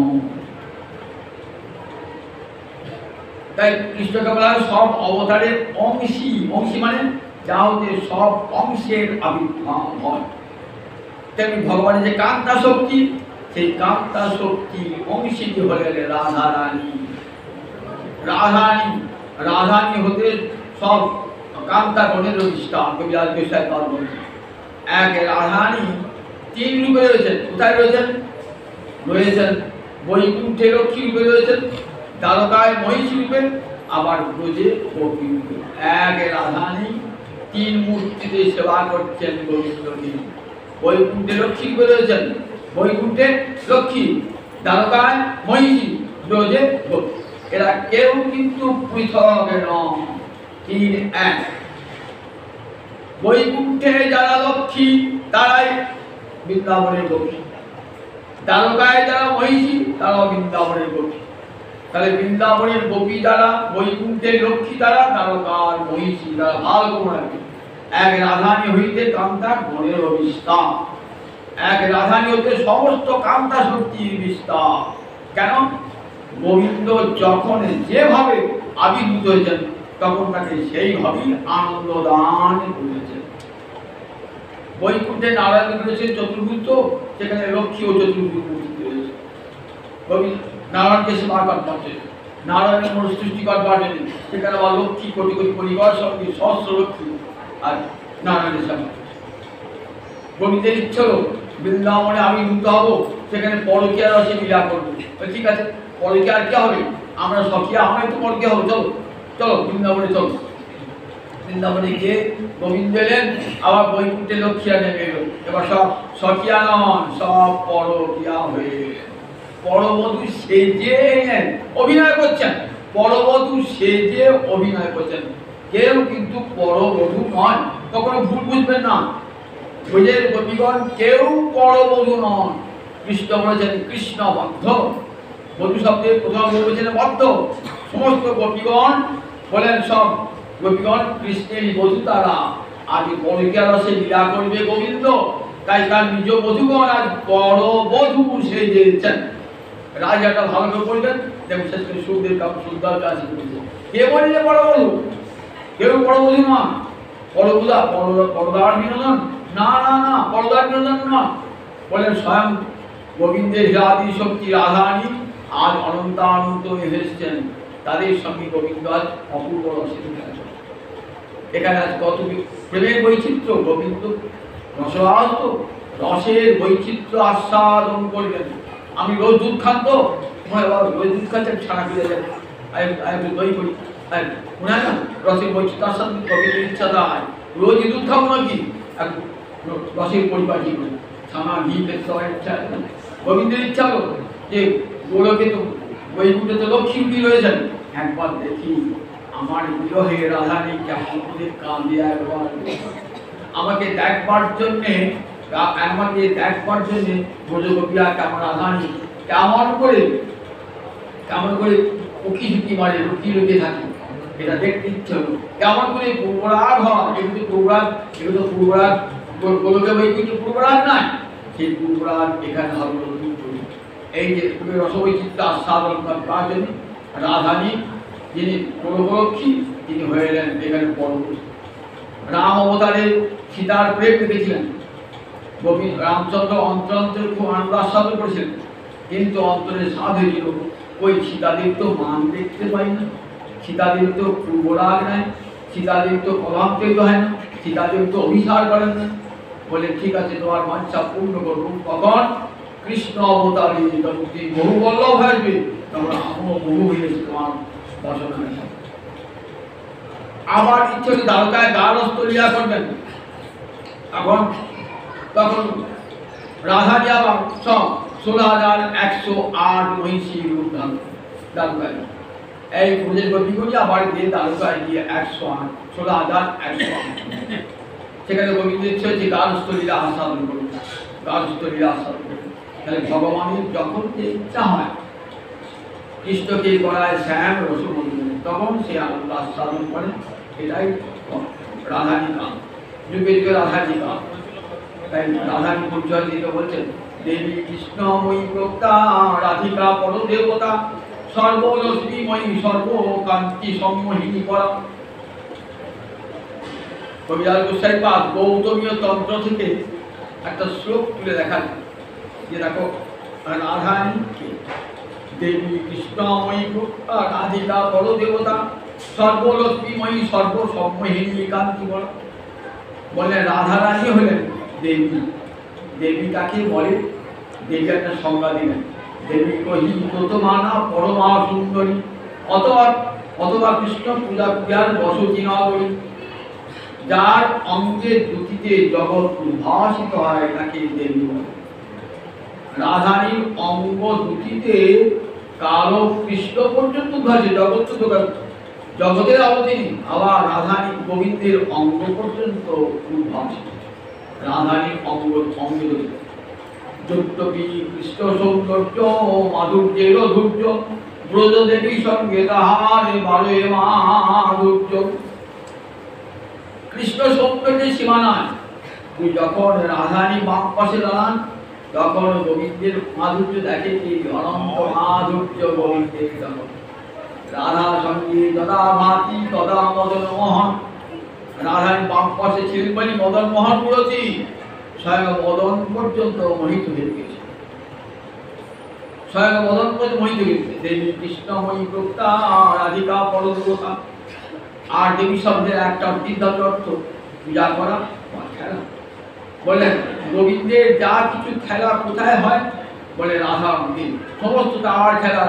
Speaker 1: তাই কৃষ্ণকে বলা হয় সব অবতারের অংশী। অংশী মানে যা হতে সব অংশের আবির্ভাব হয়। তেমনি ভগবানের যে কান্তা শক্তি, সেই কান্তা শক্তি অংশীটি হলেন রাধারানী। রাধারানী রাধারানী হতে সব কান্তা গণের দৃষ্টান্ত কবিরাজ গোস্বামী পাল বলছেন। এক রাধারানী ৩ রূপে রয়েছেন। কোথায় রয়েছেন? রয়েছেন বৈকুণ্ঠে লক্ষ্মী রূপে রয়েছেন, দ্বারকায় মহিষী রূপে, আবার ব্রজে গোপী রূপে। এক রাধারানী ৩ মূর্তিতে সেবা করছেন গোবিন্দকে। বৈকুণ্ঠে লক্ষ্মী রূপে রয়েছেন, বৈকুণ্ঠে লক্ষ্মী, দ্বারকায় মহিষী, ব্রজে গোপী। এরা কেউ কিন্তু পৃথক নয়, ৩ এক। বৈকুণ্ঠে যারা লক্ষ্মী তারাই বৃন্দাবনের গোপী, দ্বারকায় যারা মহিষী তারাও বৃন্দাবনের গোপী। তাহলে বৃন্দাবনের গোপী যারা, বৈকুণ্ঠের লক্ষ্মী তারা, দ্বারকার মহিষী তারা। ভালো করে এক রাধারানী হইতে কান্তা গণের বিস্তার। এক রাধারানী হইতে সমস্ত কান্তা শক্তির বিস্তার। কেন? গোবিন্দ যখন যেভাবে আবির্ভূত হয়েছেন তখন তাকে সেইভাবেই আনন্দ দান করেছেন। বৈকুণ্ঠে নারায়ণ রয়েছেন চতুর্ভুজ, সেখানে লক্ষ্মী ও চতুর্ভুজ রয়েছে। নারায়ণকে সেবা করতে নারায়ণের মনে সৃষ্টি করবার জন্য, সেখানে আবার লক্ষ্মী কোটি কোটি পরিবার সঙ্গে সহস্র লক্ষ্মী আর নারায়ণের সামনে। গোবিন্দের ইচ্ছে হলো বৃন্দাবনে আমি মুক্ত হবো, সেখানে পরকীয়া রসে লীলা করবো। ঠিক আছে, পরকীয়া আর কি হবে, আমরা সখিয়া আমরা একটু পরকীয়া হবো, চলো চলো বৃন্দাবনে চলো। বৃন্দাবনে গিয়ে গোবিন্দ এলেন, আবার বৈকুণ্ঠে লক্ষ্মীরা নেমে এলো। এবার সব সখিয়া নন, সব পরকীয়া হয়ে পরবধূ সেজে অভিনয় করছেন, পরবধূ সেজে অভিনয় করছেন। কেউ কিন্তু পরবধূ নয়, কখনো ভুল বুঝবেন না। ব্রজের গোপীগণ কেউ পরবধূ নন। কৃষ্ণ বলেছেন কৃষ্ণ বদ্ধ, বধূ শব্দের প্রথম বলেছেন বদ্ধ। সমস্ত গোপীগণ বলেন সব গোপীগণ কৃষ্ণেরই বধূ তারা। আজ পরকীয়া রসে লীলা করবে গোবিন্দ, তাই তার নিজ বধূগণ আজ পরবধূ সেজেছেন। রাজাটা ভালো করে বলবেন, দেখুন শেষ করে সুখদেব সুন্দর কাছে কে বললে পরবধূ, কেউ পরবধূ নয়। পরবধূ পরদার বিনোদন না না না, পরদার বিনোদন নয়। বলেন স্বয়ং গোবিন্দের আদি শক্তি রাধারানী আজ অনন্তানন্ত এসেছেন, তাদের সঙ্গে গোবিন্দ আজ অপূর্ব রসে এখানে আজ কত প্রেমের বৈচিত্র্য। গোবিন্দ রসরাজ তো রসের বৈচিত্র্য আস্বাদন করবেন। আমি রোজ দুধ খান তো, রোজ দুধ খাচ্ছেন ছানা ফিরে যাবে, একটু দই করি, মনে হয় না রসের বৈচিত্র্য আস্বাদন গোবিন্দের ইচ্ছা দেয়। রোজই দুধ খাবো নাকি, রসের পরিপাটি করি, ছানা ঘি খেতে সবাই ইচ্ছা আছে। গোবিন্দের ইচ্ছা হলো যে গোলকে তো বৈকুণ্ঠে তো লক্ষ্মী রয়েছেন, একবার দেখি আমার বিরহে রাধানী কেমন করে কাঁদে, একবার আমাকে দেখবার জন্যে, আমাকে দেখবার জন্যে ব্রজগোপীরা কেমন রাধানী কেমন করে উকি ঝুঁকি মারে, লুকিয়ে লুকিয়ে থাকে, এটা দেখতে ইচ্ছে হলো। কেমন করে পূর্বরাগ হয়, এগুলো তো পূর্বরাগ গোলকে বৈকুণ্ঠ পূর্বরাগ নাই, সেই পূর্বরাগ এখানে হলো। এই যে রসবৈচিত্র্য আস্বাদন করার জন্য রাধানী যিনি গোলকলক্ষ্মী, তিনি হয়ে এলেন এখানে পরবর্তী। রাম অবতারে সীতার প্রেম দেখেছিলেন, গোবিন্দ রামচন্দ্র অন্তরে খুব আনন্দ আস্বাদন করেছিলেন, কিন্তু অন্তরে সাধ হয়েছিল ওই সীতাদেব তো মান দেখতে পাই না, সীতাদেব তো পূর্বরাগ নাই, সীতাদেব তো কলাঙ্কিত হয় না, সীতাদেব তো অভিসার করেন না। বলে ঠিক আছে, তোমার বাঞ্ছা পূর্ণ করবো। কখন? কৃষ্ণ অবতারে যখন বহু বল্লভ আসবে, তখন আমিও বহু হয়েছি তোমার দর্শন। আবার ইচ্ছে হচ্ছে দ্বারকায় গারস্থ লীলা করবেন। তখন রাধাজি আবার সব 16,108 মহিষী রূপ ধারণ দ্বারকায়। এই ব্রজের গোপীগণ আবার গিয়ে দ্বারকায় গিয়ে 16,108 সেখানে গোবিন্দ ইচ্ছে হচ্ছে গারস্থ লীলা আস্বাদন করুন, গারস্থ লীলা আস্বাদন করুন। তাহলে ভগবানের যখন যে ইচ্ছা হয় কৃষ্ণকে করায় শ্যাম রসমন্দির, তখন সে আনন্দ আস্বাদন করে। এটাই রাধানী কাম, যুগে যুগে রাধানী কাম। তাই রাধানী পরিচয় দিতে বলছেন দেবী কৃষ্ণময়ী প্রক্তা রাধিকা পরদেবতা সর্বলক্ষ্মীময়ী সর্বকান্তি সম্মোহিনী করা। কবিরাজ গোসাই পাদ গৌতমীয় তন্ত্র থেকে একটা শ্লোক তুলে দেখান যে দেখো রাধানী দেবী কৃষ্ণময়ী প্রক্তা রাধিকা পরদেবতা সর্বলক্ষ্মীময়ী সর্বসম্মোহিনী কান্তি বলা। বলে রাধারানী হলেন দেবী। দেবী কাকে বলে? দেবী একটা সংজ্ঞা দিলেন, দেবী কহি প্রতমানা পরমা সুন্দরী, অথবা কৃষ্ণ পূজা পূজার বসতি নগরী। যার অঙ্গের দুটিতে জগৎ উদ্ভাসিত হয় তাকে দেবী বলে। রাধারীর অঙ্গ দুটিতে কালো কৃষ্ণ পর্যন্ত উদ্ভাসিত, জগতের অবতীর্ণ। আবার রাধারী গোবিন্দের অঙ্গ পর্যন্ত উদ্ভাসিত। রাধারীর অঙ্গ যদ্যপি কৃষ্ণ সৌন্দর্য মাধুর্যের ধৈর্য, ব্রজদেবী সঙ্গে তাহার বারে মাধুর্য। কৃষ্ণ সৌন্দর্যের সীমা নাই। তুই যখন রাধারী বাম পাশে দাঁড়ান, তখন গোবিন্দের মাধুর্য দেখে কি অনন্ত মাধুর্য গোবিন্দের। রাধা সঙ্গে যদা ভাতি তদা মদন মোহন। রাধারী বাম পাশে ছিলেন বলি মদন মোহন মূরতি, স্বয়ং মদন পর্যন্ত মোহিত হয়ে গেছে। স্বয়ং বদন করে মোহিত গেছে দেবী কৃষ্ণময়ী প্রক্তা রাধিকা পরদেবতা। আর দেবী শব্দের একটা সিদ্ধান্ত অর্থ পূজা করা বা খেলা। বলেন গোবিন্দের যা কিছু খেলা কোথায় হয়, বলে রাধা দেবী। সমস্ত তার খেলা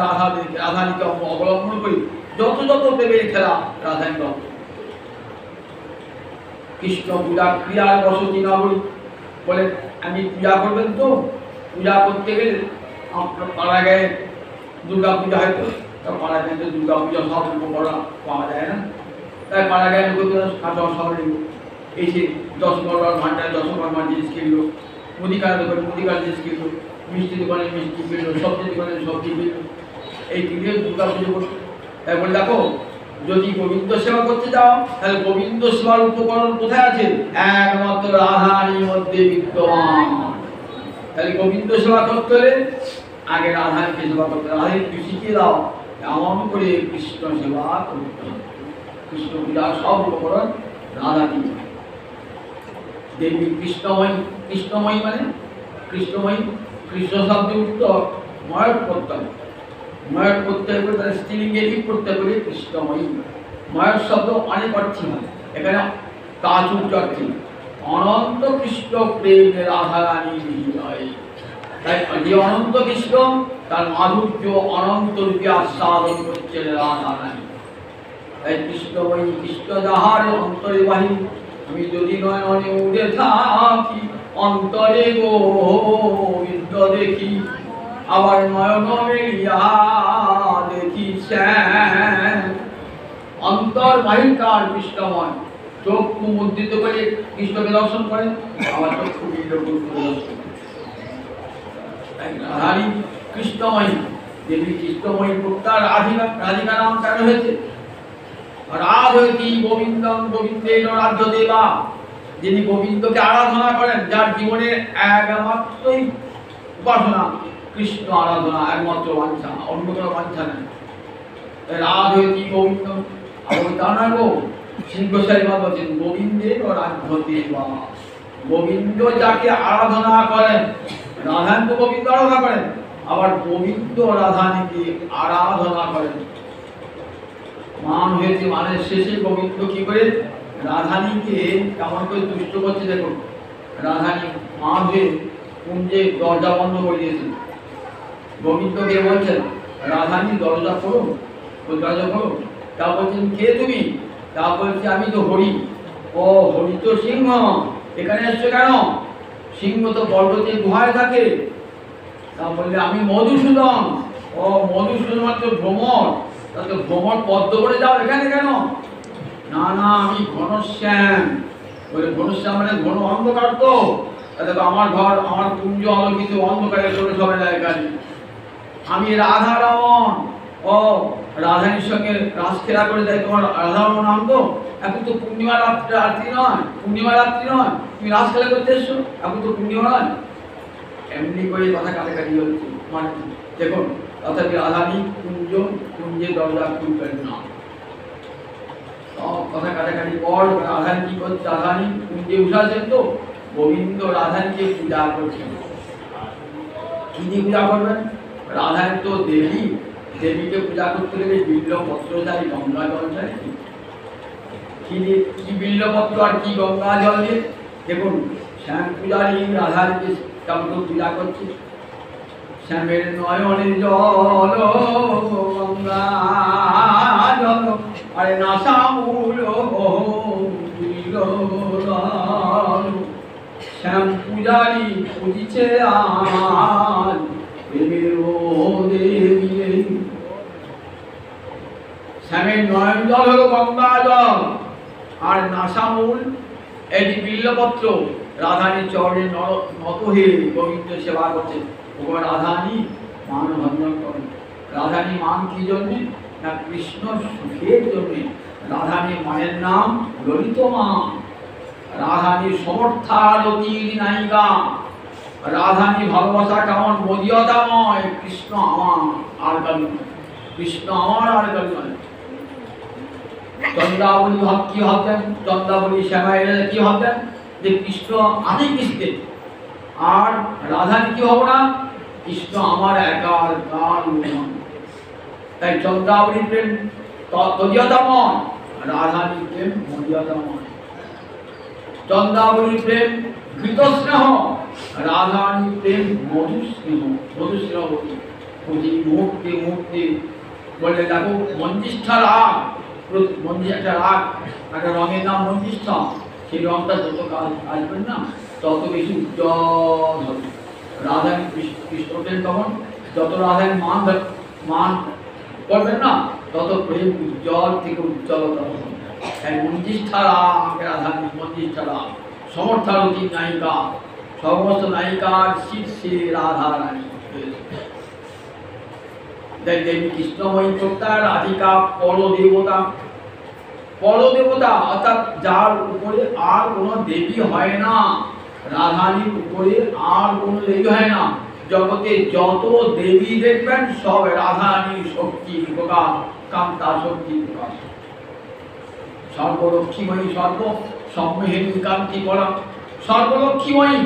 Speaker 1: রাধানীকে অবলম্বন করি, যত যত প্রেমের খেলা রাধানীকে। কৃষ্ণ পূজা ক্রিয়ার বসতি নগরী। বলে আমি পূজা করবেন তো, পূজা করতে গেলে আপনার পাড়া গায়ে দুর্গা পূজা হয়তো, পাড়া গায়ে তো দুর্গা পূজা সব উপকরণ পাওয়া যায় না, তাই পাড়া গায়ে কাঁচা শহরে এসে 10 ভান্ডার 10 জিনিস কিনলো, মুদিখানা দোকানে মুদিখানা জিনিস কিনলো, মিষ্টি দোকানে মিষ্টি কিনলো, সবজি দোকানে সবজি কিনলো, এই কিনে দুর্গা পুজো করতো। তাই বলে দেখো যদি গোবিন্দ সেবা করতে যাও তাহলে গোবিন্দ সেবার উপকরণ কোথায় আছে, একমাত্র রাধারানীর মধ্যে বিদ্যমান। তাহলে গোবিন্দ সেবা করতে হলে আগে রাধারানীকে সেবা করতে হবে। রাধারানীকে শিখিয়ে দাও এমন করে কৃষ্ণ সেবা করতে হবে। কৃষ্ণ পূজার সব উপকরণ রাধারানী। দেবী কৃষ্ণময়ী। কৃষ্ণময়ী মানে কৃষ্ণময়ী, কৃষ্ণ শব্দে উত্তর ময়ক প্রত্যয়। ময়ক প্রত্যয় করে তার স্ত্রীলিঙ্গে লিপ প্রত্যয় করে কৃষ্ণময়ী। ময়ক শব্দ অনেক অর্থে হয়, এখানে কাজ অর্থে অনন্ত কৃষ্ণ প্রেমে রাধারানী হৃদয়। তাই যে অনন্ত কৃষ্ণ তার মাধুর্য অনন্ত রূপে আস্বাদন করছেন রাধারানী। তাই কৃষ্ণময়ী কৃষ্ণ যাহার অন্তরে বাহিনী, আমি যদি নয়নে উড়ে থাকি অন্তরে গোবিন্দ দেখি, আবার নয়ন মেলিয়া দেখি শ্যাম। অন্তর বাহিরকার কৃষ্ণময়, চক্ষু মুদ্রিত করে কৃষ্ণকে দর্শন করেন, আবার চক্ষু বিদ্ধ করে দর্শন করেন। রাধারানী কৃষ্ণময়ী। দেবী কৃষ্ণময়ী প্রক্তা রাধিকা। রাধিকা নাম কেন হয়েছে? রাধয়তি গোবিন্দম গোবিন্দেন রাধ্য দেবা। যিনি গোবিন্দকে আরাধনা করেন, যার জীবনের একমাত্রই উপাসনা কৃষ্ণ আরাধনা, একমাত্র বাঞ্ছা, অন্য কোনো বাঞ্ছা নেই। রাধয়তি গোবিন্দম। আবার তা নয় গো, সিংহসারী বাদ বলছেন গোবিন্দের রাধ্য দেবা। গোবিন্দ যাকে আরাধনা করেন, রাধান তো গোবিন্দ আরাধনা করেন, আবার গোবিন্দ রাধানীকে আরাধনা করেন। মান হয়েছে, মানের শেষে গোবিন্দ কি করে রাধানীকে কেমন করে তুষ্ট করছে দেখুন। রাধানী মান হয়ে কুঞ্জে দরজা বন্ধ করে দিয়েছে। গোবিন্দকে বলছেন রাধানী দরজা করো, দরজা করো। তা বলছেন কে তুমি? তা বলছে আমি তো হরি। ও হরি তো সিংহ, এখানে এসছো কেন? সিংহ তো পর্বতের গুহায় থাকে। তা বললে আমি মধুসূদন। ও মধুসূদন মাত্র ভ্রমর, তাতে ভ্রমর পদ্ম করে যাও এখানে কেন? না না আমি ঘনশ্যাম। বলে ঘনশ্যাম মানে ঘন অন্ধকার তো, দেখো আমার ঘর আমার কুঞ্জ আলোকিত, অন্ধকারে চলে সবাই এখানে। আমি রাধারমণ। ও রাধানীর সঙ্গে রাস খেলা করে দেয় তোমার রাধারমণ নাম তো। এখন তো পূর্ণিমা রাত্রি নয়, পূর্ণিমা রাত্রি নয়, তুমি রাস খেলা করতে এসছো, এখন তো পূর্ণিমা নয়। এমনি করে কথা কাটাকাটি হচ্ছে। মানে দেখুন তথাপি রাধানী কুঞ্জ, কুঞ্জে দরজা খুলবেন না। সব কথা কাটাকাটি পর রাধানী কি করছে? রাধানী কুঞ্জে উঠাছেন তো, গোবিন্দ রাধানীকে পূজা করছেন। কি দিয়ে পূজা করবেন? রাধানী তো দেবী, দেবীকে পূজা করতে গেলে বিল্লপত্র চাই, গঙ্গা জল চাই। কি বিল্লপত্র আর কি গঙ্গা জল দিয়ে? দেখুন শ্যাম পূজারী রাধানীকে কেমন পূজা করছে। শ্যামের নয়নে জল গঙ্গা জল, আরে নাসামূল শ্যাম পূজারী পুজিছে আজ প্রেমের দেবী। শ্যামের নয়ন জল হলো গঙ্গা জল, আর নাসামূল এটি বিল্লপত্র। রাধানী চরণে নত হয়ে গোবিন্দ সেবা করছে। ভগবান রাধানী মান ভঞ্জন করেন। রাধানী মান কি জন্যে? না কৃষ্ণ সুখের জন্যে। রাধানী মায়ের নাম ললিত মা। রাধানীর সমর্থারতির নায়িকা। রাধানী ভালোবাসা কেমন মর্যাদাময়। কৃষ্ণ আমার আর কারণ নয়, কৃষ্ণ আমার আর কারণ নয়। চন্দ্রাবলী ভাব কি ভাবতেন? চন্দ্রাবলী শ্যামাইরা কি ভাবতেন? যে কৃষ্ণ আমি কৃষ্ণের, আর রাধানী কি হব না? কৃষ্ণ আমার একার কার নয়। তাই চন্দ্রাবলী প্রেম তদীয়তাময়, রাধারী প্রেম মর্যাদাময়। চন্দ্রাবলী প্রেম ঘৃত স্নেহ, রাধারী প্রেম মধু স্নেহ, মধু স্নেহবতী। প্রতি মুহূর্তে মুহূর্তে বলে দেখো মঞ্জিষ্ঠা রাগ, একটা রাগ, একটা রঙের নাম মঞ্জিষ্ঠা। সেই রঙটা যত কাজ আসবেন না তত বেশি উজ্জ্বল হবে। রাধারী কৃষ্ণ প্রেম তখন যত রাধারী মান করবেন না তত প্রেম উজ্জ্বল থেকে উজ্জ্বলতর হবে। তাই মঞ্জিষ্ঠা রাগ, রাধারী মঞ্জিষ্ঠা রাগ, সমর্থারতী নায়িকা, সমস্ত নায়িকার শীর্ষে রাধা রানী। দেবী কৃষ্ণময়ী প্রত্যা রাধিকা পরদেবতা। পরদেবতা অর্থাৎ যার উপরে আর কোনো দেবী হয় না, রাধারীর উপরে আর কোনো দেবী হয় না। জগতে যত দেবী দেখবেন সব রাধারীর শক্তি প্রকাশ, কান্তা শক্তি প্রকাশ। সর্বলক্ষ্মীময়ী, সর্ব সম্মোহিনী কান্তি করা, সর্বলক্ষ্মীময়ী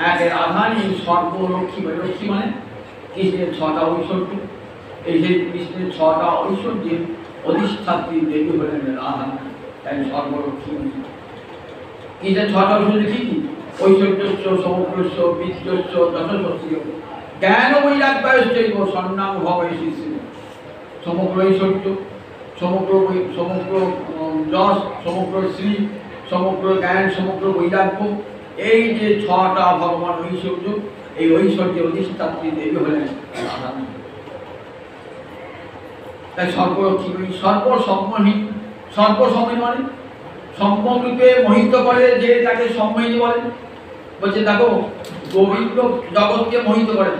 Speaker 1: এক রাধারী সর্বলক্ষ্মীময়ী। লক্ষ্মী মানে কৃষ্ণের 6টা ঐশ্বর্য। এই যে কৃষ্ণের 6টা ঐশ্বর্যের অধিষ্ঠাত্রী দেবী হলেন রাধা, তাই সর্বলক্ষ্মীময়ী। কৃষ্ণের 6টা ঐশ্বর্য কি কি? ঐশ্বর্যস্য, সমগ্রস্য, বীর্যস্য, যশস্য, জ্ঞান বৈরাগ্যস্যৈব সন্ন্যাম ভবৈশিষ্য। সমগ্র ঐশ্বর্য, সমগ্র যশ, সমগ্র শ্রী, সমগ্র জ্ঞান, সমগ্র বৈরাগ্য, এই যে 6টা ভগবান ঐশ্বর্য, এই ঐশ্বর্যের অধিষ্ঠাত্রী দেবী হলেন রাধা। তাই সর্বলক্ষ্মী, সর্বসম্মোহিনী। সর্বসম্মোহিনী মানে সম্যক-রূপে মোহিত করে যে তাকে সম্মোহিনী বলে। বলছে দেখো গোবিন্দ জগৎকে মোহিত করেন।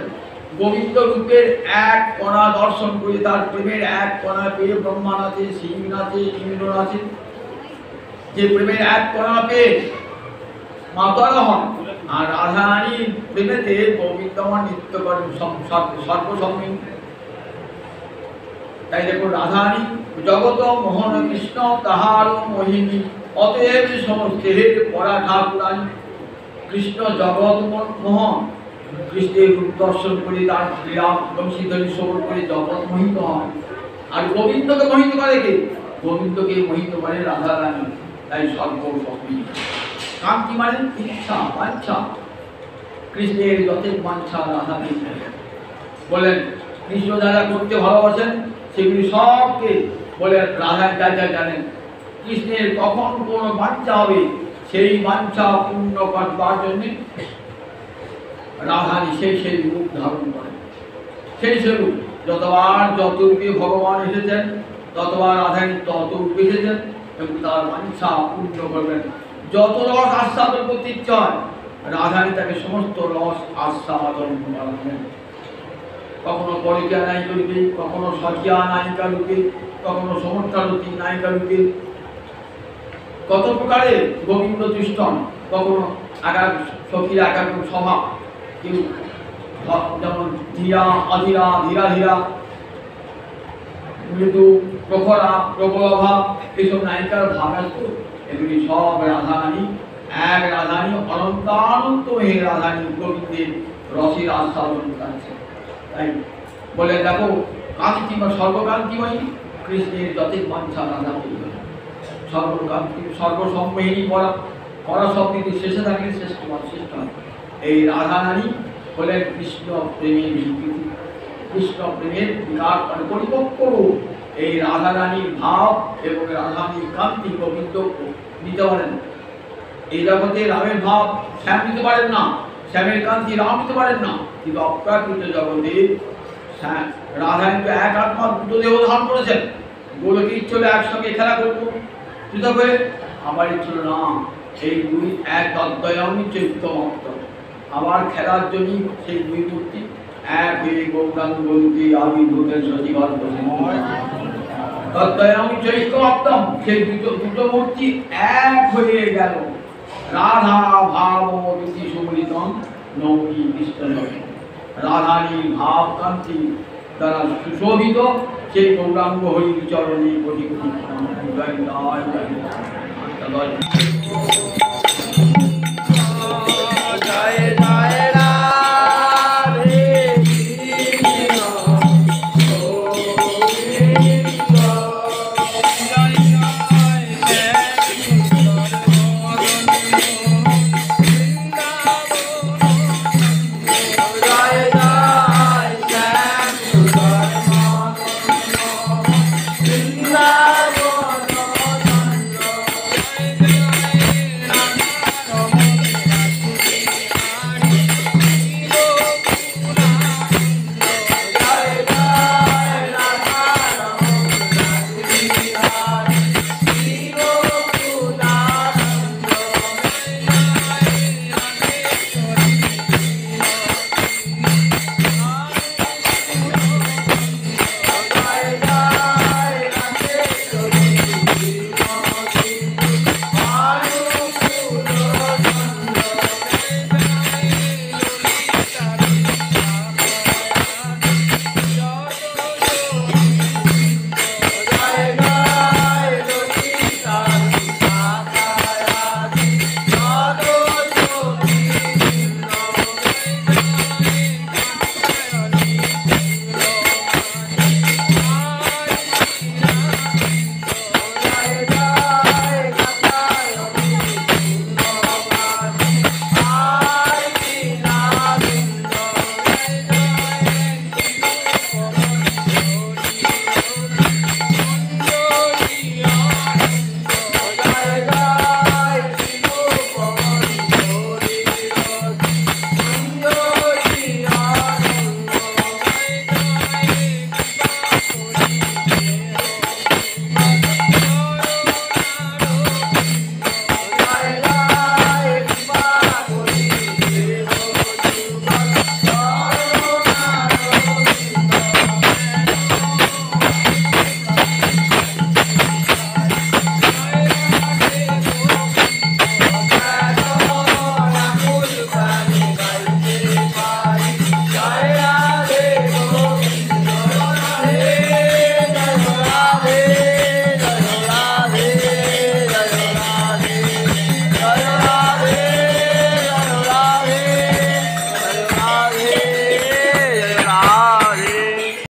Speaker 1: গোবিন্দ রূপের এক কণা দর্শন করে তার প্রেমের এক কণা পেয়ে ব্রহ্মা নাচে, শিব নাচে, ইন্দ্র নাচে। যে প্রেমের এক কণা পেয়ে মাতারা হন, আর রাধারানীর প্রেমেতে গোবিন্দমা নৃত্য করেন সর্বসম্মোহিনী। তাই দেখো রাধারী জগত মোহন কৃষ্ণ তাহার মোহিনী, অতএব সমস্তের পরা ঠাকুরানী। কৃষ্ণ জগৎ মোহন, কৃষ্ণের রূপ দর্শন করে তার ক্রীড়া বংশীধ্বনি শ্রবণ করে জগৎ মোহিত হয়। আর গোবিন্দকে মোহিত করে কে? গোবিন্দকে মোহিত করে রাধা রানী। তাই সর্বসম্মোহিনী। কান্তি মানে ইচ্ছা, বাঞ্ছা। কৃষ্ণের যথেষ্ট বাঞ্ছা রাধাকে বলেন কৃষ্ণ যারা করতে ভালোবাসেন সেগুলি সবকে বলে রাধা যা জানেন। কৃষ্ণের কখন কোন বাঞ্ছা হবে সেই বাঞ্ছা পূর্ণ করবার জন্য রাধারী সেই রূপ ধারণ করেন। সেই রূপ যতবার যত রূপে ভগবান এসেছেন ততবার রাধারী তত রূপে এসেছেন এবং তার বাঞ্ছা পূর্ণ করবেন। যত রস আস্বাদন করতে ইচ্ছা হয় রাধারী তাকে সমস্ত রস আস্বাদন করাবেন। কখনো পরিকা নায়িকা রূপে, কখনো সখিয়া নায়িকা রূপে, কখনো সমর্থারতী নায়িকা রূপে, কত প্রকারে গোবিন্দ তৃষ্ণ। কখনো আগার সখীর আগার স্বভাব, কেউ যেমন ধীরা অধীরা, ধীরা ধীরা, মৃদু, প্রখরা, প্রবলভা, এইসব নায়িকার ভাব আসতো। এগুলি সব রাধারানী, এক রাধারানী, অনন্তানন্ত হে রাধারানী গোবিন্দের রসের আস্বাদন করছে। তাই বলে দেখো কান্তি বা সর্বকান্তিময়ী, কৃষ্ণের যতই বাঞ্ছা রাধা সর্বকান্তি, সর্বসম্মোহিনী পরা শব্দটি শেষে থাকলে শ্রেষ্ঠ শ্রেষ্ঠ। এই রাধারানী হলেন কৃষ্ণ প্রেমের স্বীকৃতি, কৃষ্ণ প্রেমের বিকাশ পরিপক্ব। এই রাধারানীর ভাব এবং রাধারানীর কান্তি গোবিন্দ নিতে পারেন। এই জগতে রামের ভাব শ্যাম নিতে পারেন না, শ্যামের কান্তি রাম নিতে পারেন না, কিন্তু অপ্রাকৃত জগতে রাধা কিন্তু এক আত্মা দুটো দেহ ধারণ করেছেন। গোলকে ইচ্ছে হলে একসঙ্গে খেলা করবো পৃথক হয়ে, আমার ইচ্ছে হলো না সেই দুই এক তদ্বয়মি চৈত্যমত্ত। আমার খেলার জন্য সেই দুই মূর্তি এক হয়ে গৌরাঙ্গ বলতে আবির্ভূতের সজীবন তদ্বয়মি চৈত্যমত্তম। সেই দুটো মূর্তি এক হয়ে গেল। রাধা ভাব রীতি সুমিলিতম নৌকি কৃষ্ণ। রাধারীর ভাব কান্তি দ্বারা সুশোভিত সেই গৌরাঙ্গ হরির চরণে কোটি কোটি